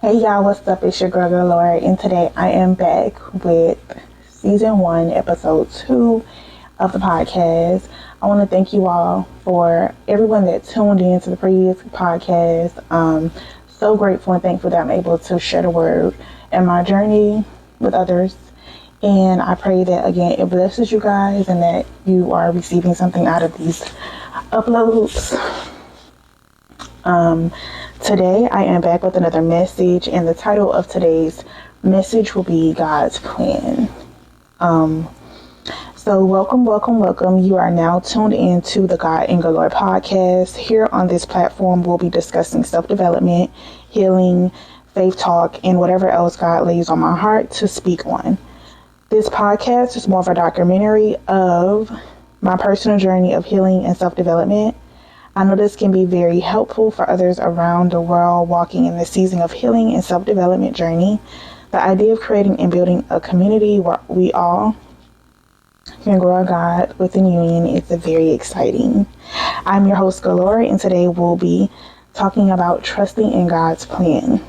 Hey y'all, what's up? It's your girl Galore, and today I am back with season 1, episode 2 of the podcast. I want to thank you all for everyone that tuned in to the previous podcast. So grateful and thankful that I'm able to share the word and my journey with others. And I pray that again it blesses you guys and that you are receiving something out of these uploads. Today I am back with another message, and the title of today's message will be God's Plan. So welcome. You are now tuned into the God and Galore podcast. Here on this platform, we'll be discussing self-development, healing, faith talk, and whatever else God lays on my heart to speak on. This podcast is more of a documentary of my personal journey of healing and self-development. I know this can be very helpful for others around the world walking in the season of healing and self-development journey. The idea of creating and building a community where we all can grow our God within union is very exciting. I'm your host Galore, and today we'll be talking about trusting in God's plan.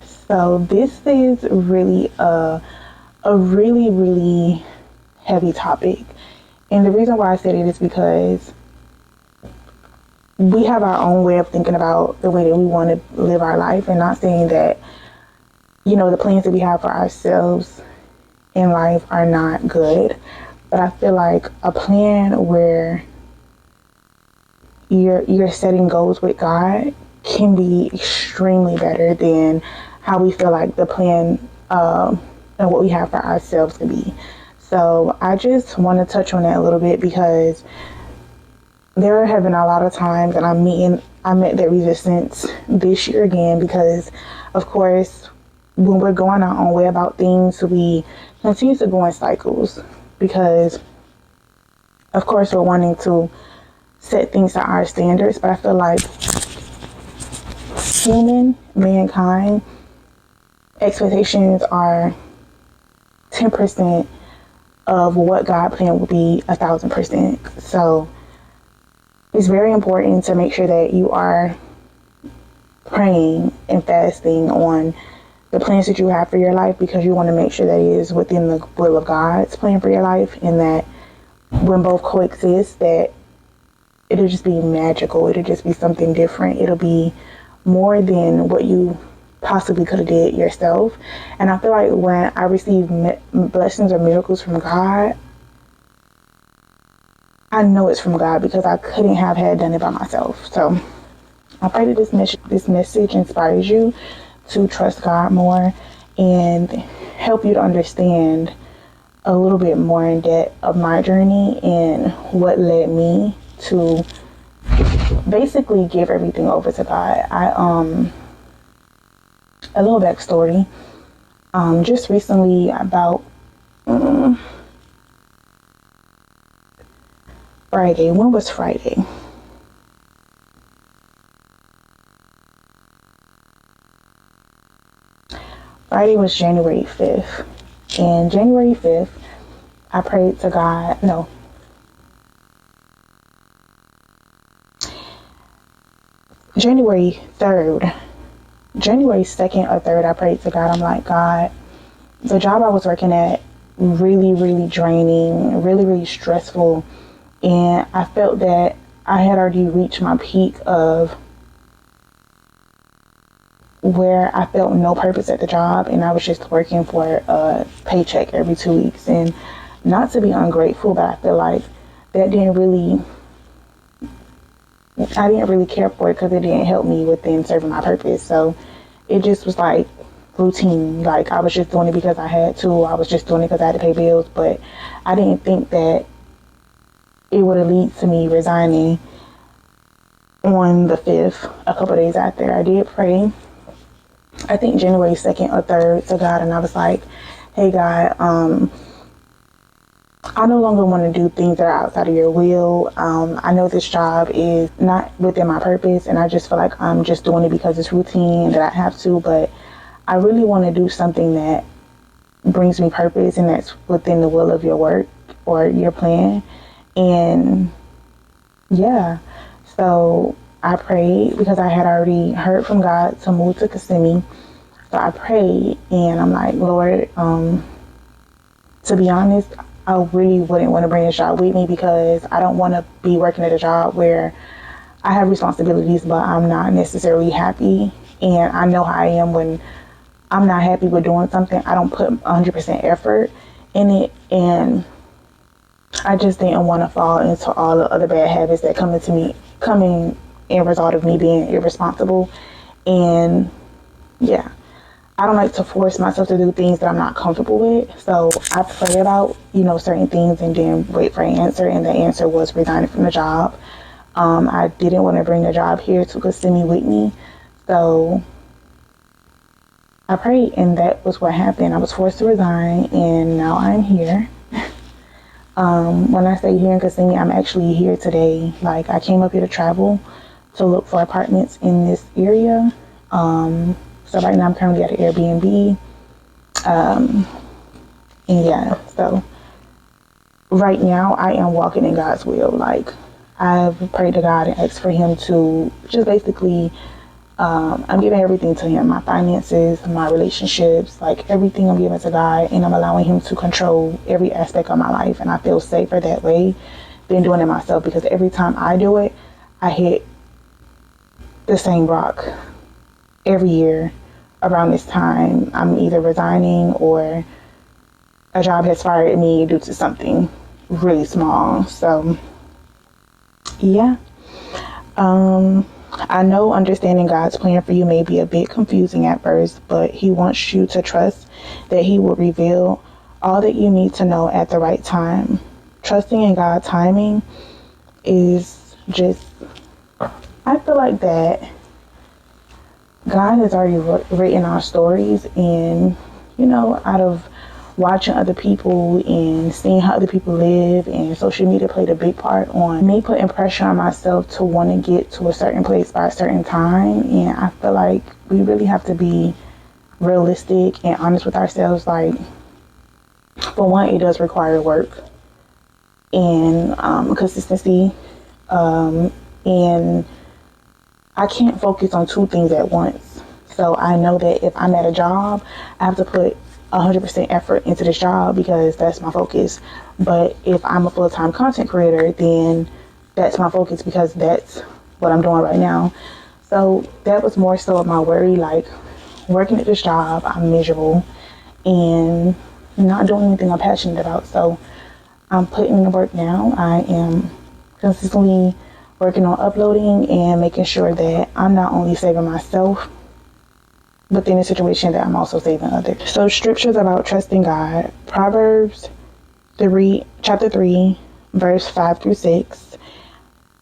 So this is really a really heavy topic. And the reason why I said it is because we have our own way of thinking about the way that we want to live our life, and not saying that, the plans that we have for ourselves in life are not good. But I feel like a plan where you're setting goals with God can be extremely better than how we feel like the plan and what we have for ourselves to be. So I just want to touch on that a little bit because there have been a lot of times that I met that resistance this year again, because of course when we're going our own way about things, we continue to go in cycles, because of course we're wanting to set things to our standards. But I feel like mankind expectations are 10% of what God planned will be 1,000%. So it's very important to make sure that you are praying and fasting on the plans that you have for your life, because you want to make sure that it is within the will of God's plan for your life, and that when both coexist, that it'll just be magical. It'll just be something different. It'll be more than what you possibly could have did yourself. And I feel like when I receive blessings or miracles from God, I know it's from God, because I couldn't have had done it by myself. So I pray that this message inspires you to trust God more and help you to understand a little bit more in depth of my journey and what led me to basically give everything over to God. A little backstory. Just recently, about Friday. When was Friday? Friday was January 5th. And January 5th, I prayed to God. No. January 3rd. January 2nd or 3rd, I prayed to God. I'm like, God, the job I was working at, really draining, really stressful. And I felt that I had already reached my peak of where I felt no purpose at the job, and I was just working for a paycheck every 2 weeks. And not to be ungrateful, but I feel like that I didn't really care for it, because it didn't help me within serving my purpose. So it just was like routine. Like I was just doing it because I had to. I was just doing it because I had to pay bills. But I didn't think that it would lead to me resigning on the 5th, a couple of days after. I did pray, I think January 2nd or 3rd, to God, and I was like, hey God, I no longer want to do things that are outside of your will. I know this job is not within my purpose, and I just feel like I'm just doing it because it's routine that I have to, but I really want to do something that brings me purpose and that's within the will of your work or your plan. And yeah, so I prayed because I had already heard from God to move to Kissimmee. So I prayed and I'm like, Lord, to be honest, I really wouldn't want to bring this job with me because I don't want to be working at a job where I have responsibilities, but I'm not necessarily happy. And I know how I am when I'm not happy with doing something. I don't put 100% effort in it. And I just didn't want to fall into all the other bad habits that coming in result of me being irresponsible. And yeah, I don't like to force myself to do things that I'm not comfortable with. So I pray about, certain things and then wait for an answer. And the answer was resigning from the job. I didn't want to bring the job here to Kissimmee with me. So I prayed and that was what happened. I was forced to resign and now I'm here. When I say here in Kissimmee, I'm actually here today. Like, I came up here to travel to look for apartments in this area. So right now I'm currently at an Airbnb. And yeah, so right now I am walking in God's will. Like, I've prayed to God and asked for him to just basically, I'm giving everything to him, my finances, my relationships, like everything I'm giving to God, and I'm allowing him to control every aspect of my life. And I feel safer that way than doing it myself, because every time I do it, I hit the same rock every year around this time. I'm either resigning or a job has fired me due to something really small. So yeah. I know understanding God's plan for you may be a bit confusing at first, but he wants you to trust that he will reveal all that you need to know at the right time. Trusting in God's timing is just, I feel like that God has already written our stories, and, out of watching other people and seeing how other people live, and social media played a big part on me putting pressure on myself to want to get to a certain place by a certain time. And I feel like we really have to be realistic and honest with ourselves. Like, for one, it does require work and consistency, and I can't focus on two things at once. So I know that if I'm at a job, I have to put 100% effort into this job because that's my focus. But if I'm a full-time content creator, then that's my focus because that's what I'm doing right now. So that was more so of my worry, like working at this job, I'm miserable and not doing anything I'm passionate about. So I'm putting in the work now. I am consistently working on uploading and making sure that I'm not only saving myself, but in a situation that I'm also saving others. So scriptures about trusting God: Proverbs chapter 3, verse 5 through 6,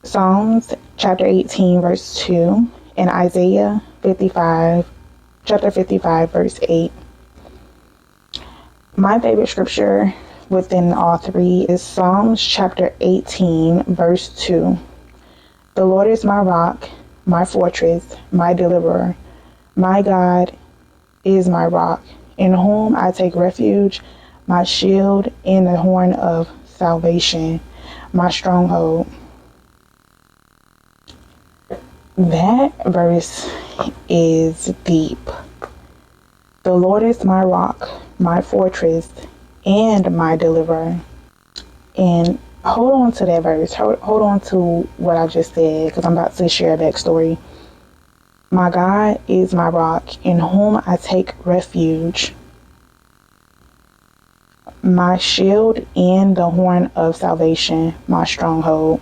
Psalms chapter 18, verse 2, and Isaiah chapter 55, verse 8. My favorite scripture within all three is Psalms chapter 18, verse 2. The Lord is my rock, my fortress, my deliverer. My God is my rock, in whom I take refuge, my shield and the horn of salvation, my stronghold. That verse is deep. The Lord is my rock, my fortress, and my deliverer. And hold on to that verse. Hold on to what I just said, because I'm about to share a backstory. My God is my rock, in whom I take refuge, my shield and the horn of salvation, my stronghold.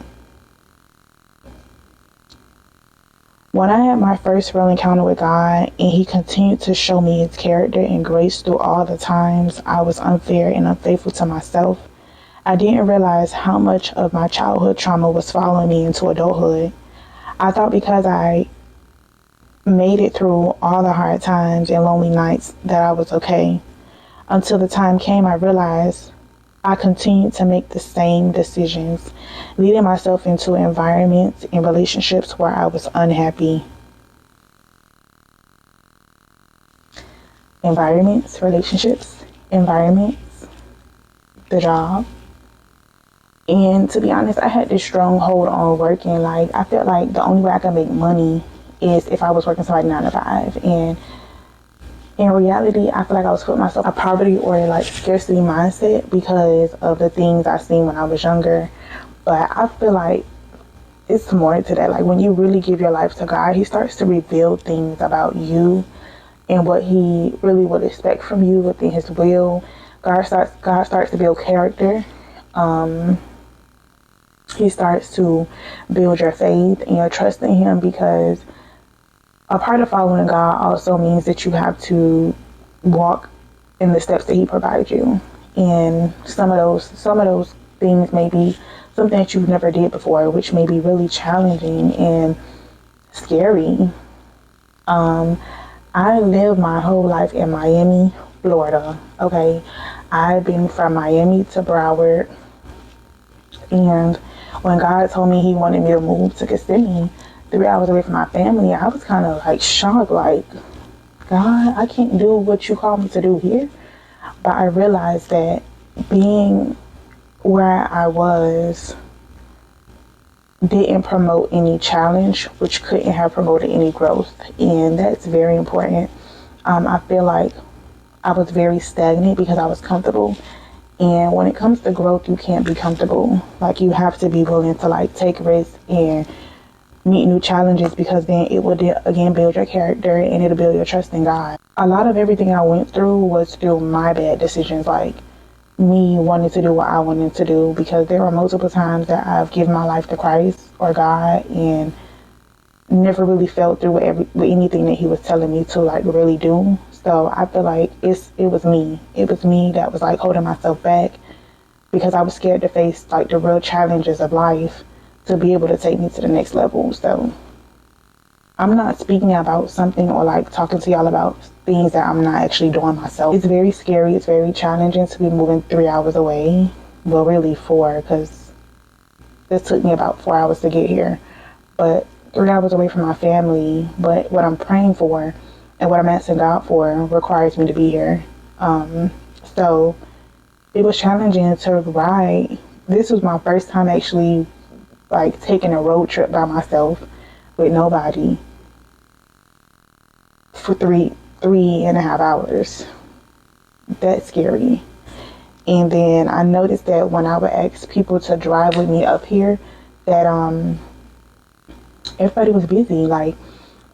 When I had my first real encounter with God, and he continued to show me his character and grace through all the times I was unfair and unfaithful to myself, I didn't realize how much of my childhood trauma was following me into adulthood. I thought because I made it through all the hard times and lonely nights that I was okay. Until the time came, I realized I continued to make the same decisions, leading myself into environments and relationships where I was unhappy. Relationships, the job. And to be honest, I had this strong hold on working. Like, I felt like the only way I could make money is if I was working somebody 9 to 5. And In reality, I feel like I was putting myself in a poverty or like scarcity mindset because of the things I seen when I was younger. But I feel like it's more to that. Like when you really give your life to God, He starts to reveal things about you and what He really would expect from you within His will. God starts to build character. He starts to build your faith and your trust in Him, because a part of following God also means that you have to walk in the steps that He provides you. And some of those things may be something that you've never did before, which may be really challenging and scary. I lived my whole life in Miami, Florida. Okay, I've been from Miami to Broward, and when God told me He wanted me to move to Kissimmee, 3 hours away from my family, I was kind of like shocked, like, God, I can't do what you call me to do here. But I realized that being where I was didn't promote any challenge, which couldn't have promoted any growth. And that's very important. I feel like I was very stagnant because I was comfortable. And when it comes to growth, you can't be comfortable. Like, you have to be willing to like take risks and meet new challenges, because then it will again build your character and it'll build your trust in God. A lot of everything I went through was through my bad decisions, like me wanting to do what I wanted to do, because there were multiple times that I've given my life to Christ or God and never really felt through with anything that He was telling me to like really do. So I feel like it was me. It was me that was like holding myself back, because I was scared to face like the real challenges of life to be able to take me to the next level. So I'm not speaking about something or like talking to y'all about things that I'm not actually doing myself. It's very scary. It's very challenging to be moving 3 hours away. Well, really 4, because this took me about 4 hours to get here. But 3 hours away from my family. But what I'm praying for and what I'm asking God for requires me to be here. So it was challenging to ride. This was my first time actually like taking a road trip by myself with nobody for three and a half hours. That's scary. And then I noticed that when I would ask people to drive with me up here, that everybody was busy. Like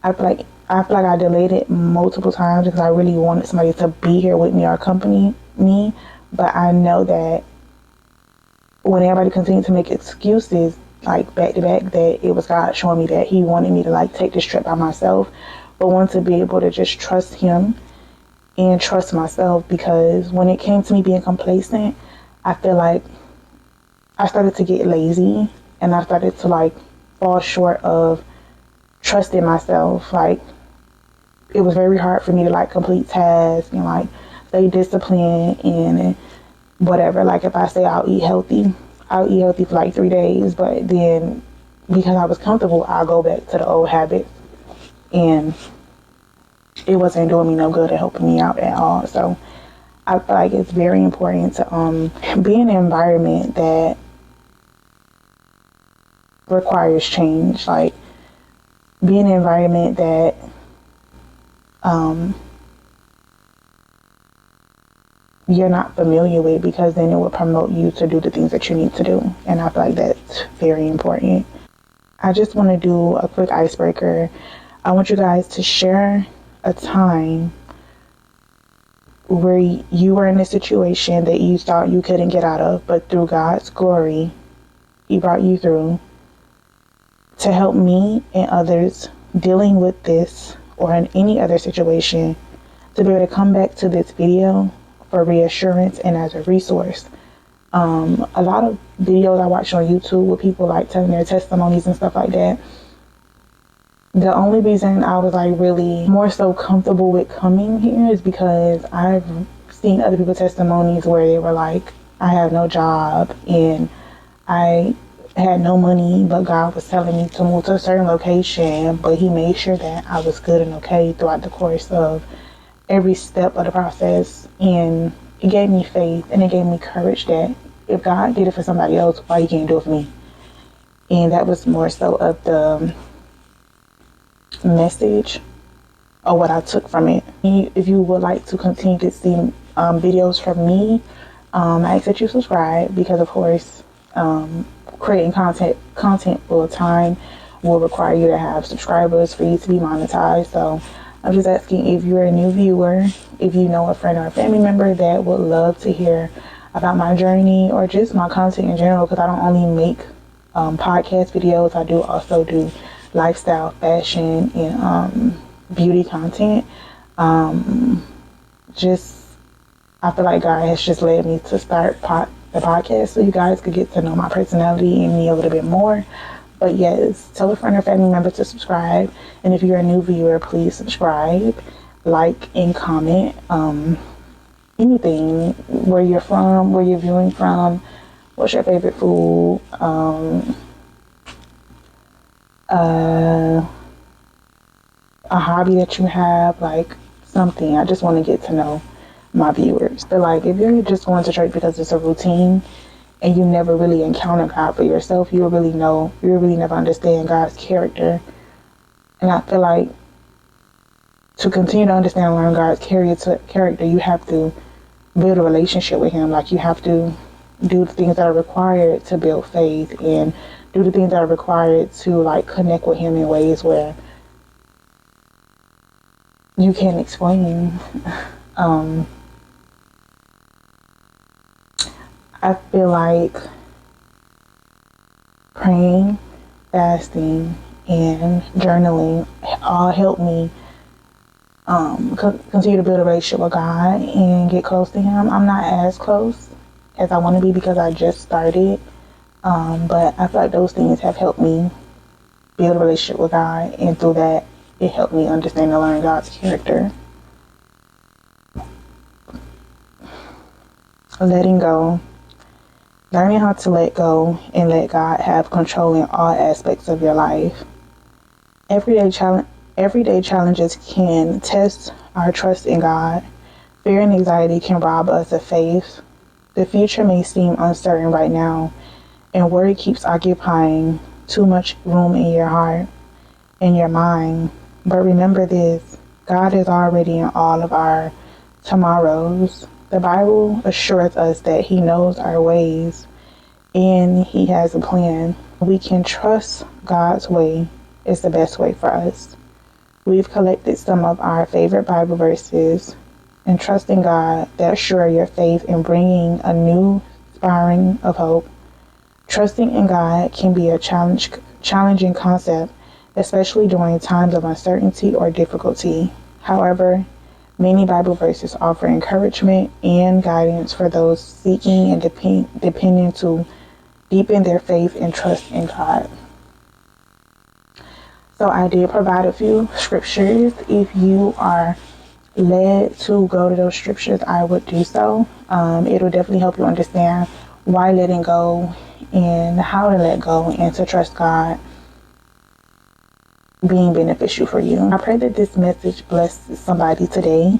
I feel like I delayed it multiple times because I really wanted somebody to be here with me or accompany me. But I know that when everybody continued to make excuses like back to back, that it was God showing me that He wanted me to like take this trip by myself, but wanted to be able to just trust Him and trust myself. Because when it came to me being complacent, I feel like I started to get lazy and I started to like fall short of trusting myself. Like, it was very hard for me to like complete tasks and like stay disciplined and whatever. Like, if I say I'll eat healthy for like 3 days, but then because I was comfortable, I'll go back to the old habits, and it wasn't doing me no good or helping me out at all. So I feel like it's very important to be in an environment that requires change. Like, be in an environment that you're not familiar with, because then it will promote you to do the things that you need to do. And I feel like that's very important. I just want to do a quick icebreaker. I want you guys to share a time where you were in a situation that you thought you couldn't get out of, but through God's glory, He brought you through, to help me and others dealing with this or in any other situation to be able to come back to this video for reassurance and as a resource. A lot of videos I watch on YouTube with people like telling their testimonies and stuff like that. The only reason I was like really more so comfortable with coming here is because I've seen other people's testimonies where they were like, I have no job and I had no money, but God was telling me to move to a certain location, but He made sure that I was good and okay throughout the course of every step of the process. And it gave me faith and it gave me courage that if God did it for somebody else, why He can't do it for me? And that was more so of the message or what I took from it. If you would like to continue to see videos from me, I ask that you subscribe, because of course creating content full time will require you to have subscribers for you to be monetized. So I'm just asking, if you're a new viewer, if you know a friend or a family member that would love to hear about my journey or just my content in general, because I don't only make podcast videos, I do also do lifestyle, fashion, and beauty content. Just I feel like God has just led me to start the podcast so you guys could get to know my personality and me a little bit more. But yes, tell a friend or family member to subscribe. And if you're a new viewer, please subscribe, like, and comment. Anything, where you're from, where you're viewing from, what's your favorite food, a hobby that you have, like something. I just want to get to know my viewers. But like, if you're just going to church because it's a routine and you never really encounter God for yourself, you'll really never understand God's character. And I feel like to continue to understand and learn God's character, you have to build a relationship with Him. Like, you have to do the things that are required to build faith, and do the things that are required to like connect with Him in ways where you can't explain. I feel like praying, fasting, and journaling all help me continue to build a relationship with God and get close to Him. I'm not as close as I want to be because I just started, but I feel like those things have helped me build a relationship with God, and through that, it helped me understand and learn God's character. Letting go. Learning how to let go and let God have control in all aspects of your life. Everyday challenges can test our trust in God. Fear and anxiety can rob us of faith. The future may seem uncertain right now, and worry keeps occupying too much room in your heart and your mind. But remember this, God is already in all of our tomorrows. The Bible assures us that He knows our ways and He has a plan. We can trust God's way is the best way for us. We've collected some of our favorite Bible verses, and trusting God that assure your faith in bringing a new inspiring of hope. Trusting in God can be a challenging concept, especially during times of uncertainty or difficulty. However, many Bible verses offer encouragement and guidance for those seeking and depending to deepen their faith and trust in God. So I did provide a few scriptures. If you are led to go to those scriptures, I would do so. It'll definitely help you understand why letting go and how to let go and to trust God being beneficial for you. I pray that this message blesses somebody today.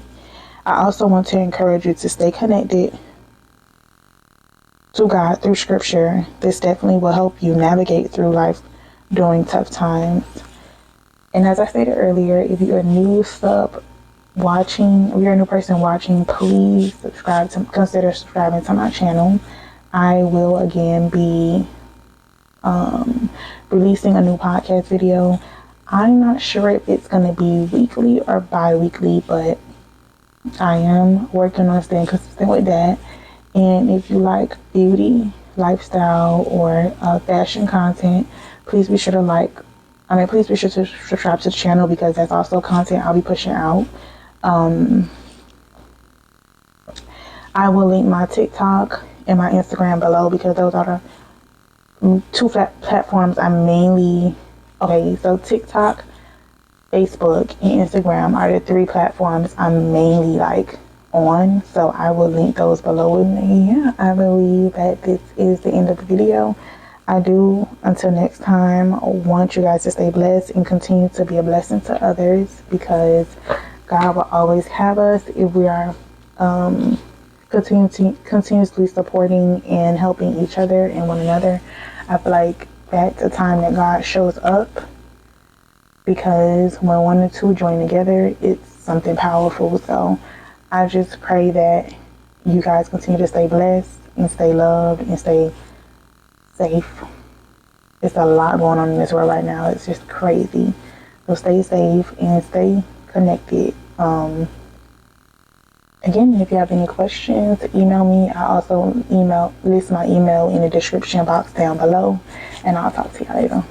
I also want to encourage you to stay connected to God through scripture. This definitely will help you navigate through life during tough times. And as I stated earlier, if you're a new person watching, please consider subscribing to my channel. I will again be releasing a new podcast video. I'm not sure if it's going to be weekly or bi-weekly, but I am working on staying consistent with that. And if you like beauty, lifestyle, or fashion content, please be sure to subscribe to the channel, because that's also content I'll be pushing out. I will link my TikTok and my Instagram below, because those are the two platforms I'm mainly... Okay, so TikTok, Facebook, and Instagram are the three platforms I'm mainly on. So I will link those below. And yeah, I believe that this is the end of the video. Until next time, I want you guys to stay blessed and continue to be a blessing to others, because God will always have us if we are continuously supporting and helping each other and one another. I feel like that's the time that God shows up, because when one or two join together, it's something powerful. So I just pray that you guys continue to stay blessed and stay loved and stay safe. It's a lot going on in this world right now. It's just crazy. So stay safe and stay connected. Again, if you have any questions, email me. I also list my email in the description box down below. And I'll talk to you later.